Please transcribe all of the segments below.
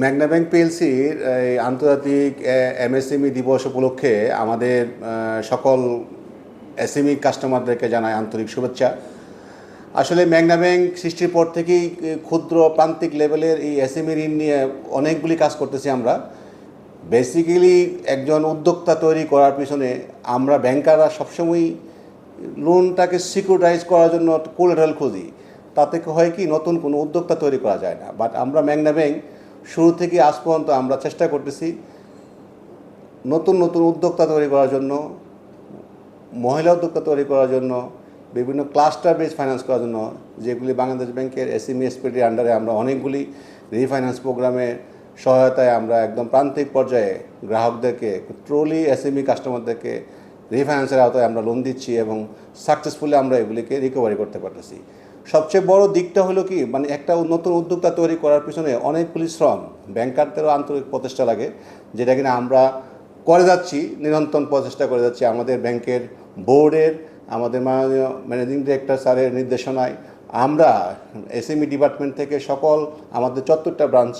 মেঘনা ব্যাংক পিএলসির এই আন্তর্জাতিক এমএসএমই দিবস উপলক্ষে আমাদের সকল এসএমই কাস্টমারদেরকে জানাই আন্তরিক শুভেচ্ছা। আসলে মেঘনা ব্যাংক সৃষ্টির পর থেকেই ক্ষুদ্র প্রান্তিক লেভেলের এই এসএমই ঋণ নিয়ে অনেকগুলি কাজ করতেছি আমরা। বেসিক্যালি একজন উদ্যোক্তা তৈরি করার পিছনে আমরা ব্যাংকাররা সবসময়ই লোনটাকে সিকিউরিটাইজ করার জন্য কোলাটেরাল খুঁজি। তাতে হয় কি নতুন কোনো উদ্যোক্তা তৈরি করা যায় না। বাট আমরা মেঘনা ব্যাংক শুরু থেকে আজ পর্যন্ত আমরা চেষ্টা করতেছি নতুন নতুন উদ্যোক্তা তৈরি করার জন্য, মহিলা উদ্যোক্তা তৈরি করার জন্য, বিভিন্ন ক্লাস্টার বেস ফাইন্যান্স করার জন্য, যেগুলি বাংলাদেশ ব্যাংকের এসএমই এসপিডির আন্ডারে আমরা অনেকগুলি রিফাইন্যান্স প্রোগ্রামের সহায়তায় আমরা একদম প্রান্তিক পর্যায়ে গ্রাহকদেরকে, ট্রুলি এসএমই কাস্টমারদেরকে রিফাইন্যান্সের আওতায় আমরা লোন দিচ্ছি এবং সাকসেসফুলি আমরা এগুলিকে রিকভারি করতে পারতেছি। সবচেয়ে বড় দিকটা হলো কি, মানে একটা নতুন উদ্যোক্তা তৈরি করার পিছনে অনেকগুলি শ্রম, ব্যাংকারদেরও আন্তরিক প্রচেষ্টা লাগে, যেটা কিনা আমরা করে যাচ্ছি, নিরন্তর প্রচেষ্টা করে যাচ্ছি। আমাদের ব্যাংকের বোর্ডের, আমাদের মাননীয় ম্যানেজিং ডিরেক্টর স্যারের নির্দেশনায় আমরা এসএমই ডিপার্টমেন্ট থেকে সকল আমাদের 74টা ব্রাঞ্চ,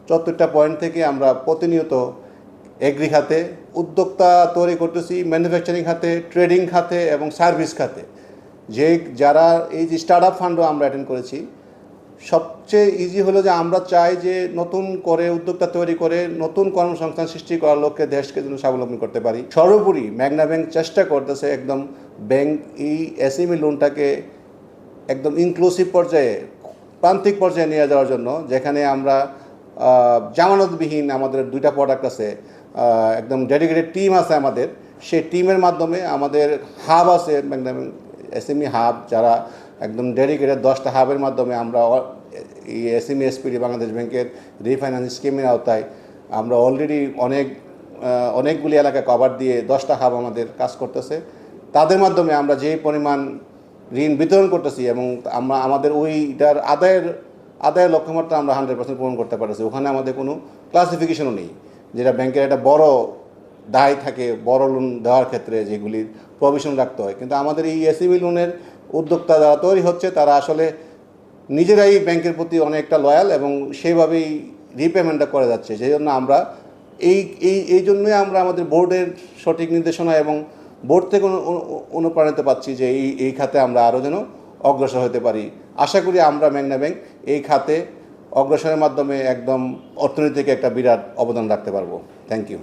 74টা পয়েন্ট থেকে আমরা প্রতিনিয়ত এগ্রি খাতে উদ্যোক্তা তৈরি করতেছি, ম্যানুফ্যাকচারিং খাতে, ট্রেডিং খাতে এবং সার্ভিস খাতে। যারা এই যে স্টার্ট আপ ফান্ডও আমরা অ্যাটেন্ড করেছি। সবচেয়ে ইজি হলো যে আমরা চাই যে নতুন করে উদ্যোক্তা তৈরি করে নতুন কর্মসংস্থান সৃষ্টি করার লক্ষ্যে দেশকে যেন স্বাবলম্বী করতে পারি। সর্বোপরি মেঘনা ব্যাংক চেষ্টা করতেছে একদম ব্যাংক এই এসএমই লোনটাকে একদম ইনক্লুসিভ পর্যায়ে, প্রান্তিক পর্যায়ে নিয়ে যাওয়ার জন্য, যেখানে আমরা জামানতবিহীন আমাদের 2টা প্রোডাক্ট আছে, একদম ডেডিকেটেড টিম আছে আমাদের। সেই টিমের মাধ্যমে আমাদের হাব আছে, মেঘনা ব্যাংক এসএমই হাব, যারা একদম ডেডিকেটেড 10টা হাবের মাধ্যমে আমরা এই এসএমই এসপিডি বাংলাদেশ ব্যাংকের রিফাইন্যান্স স্কিমের আওতায় আমরা অলরেডি অনেকগুলি এলাকা কভার দিয়ে 10টা হাব আমাদের কাজ করতেছে। তাদের মাধ্যমে আমরা যে পরিমাণ ঋণ বিতরণ করতেছি এবং আমরা আমাদের ওইটার আদায়ের লক্ষ্যমাত্রা আমরা 100% পূরণ করতে পারতেছি। ওখানে আমাদের কোনো ক্লাসিফিকেশনও নেই, যেটা ব্যাংকের একটা বড় দায় থাকে বড় লোন দেওয়ার ক্ষেত্রে, যেগুলির প্রভিশন রাখতে হয়। কিন্তু আমাদের এই এসএমই লোনের উদ্যোক্তা যারা তৈরি হচ্ছে, তারা আসলে নিজেরাই ব্যাংকের প্রতি অনেকটা লয়াল এবং সেইভাবেই রিপেমেন্টটা করে যাচ্ছে। সেই জন্য আমরা এই জন্যই আমরা আমাদের বোর্ডের সঠিক নির্দেশনা এবং বোর্ড থেকে অনুপ্রাণিত পাচ্ছি যে এই খাতে আমরা আরও যেন অগ্রসর হতে পারি। আশা করি আমরা মেঘনা ব্যাংক এই খাতে অগ্রসরের মাধ্যমে একদম অর্থনীতিকে একটা বিরাট অবদান রাখতে পারবো। Thank you.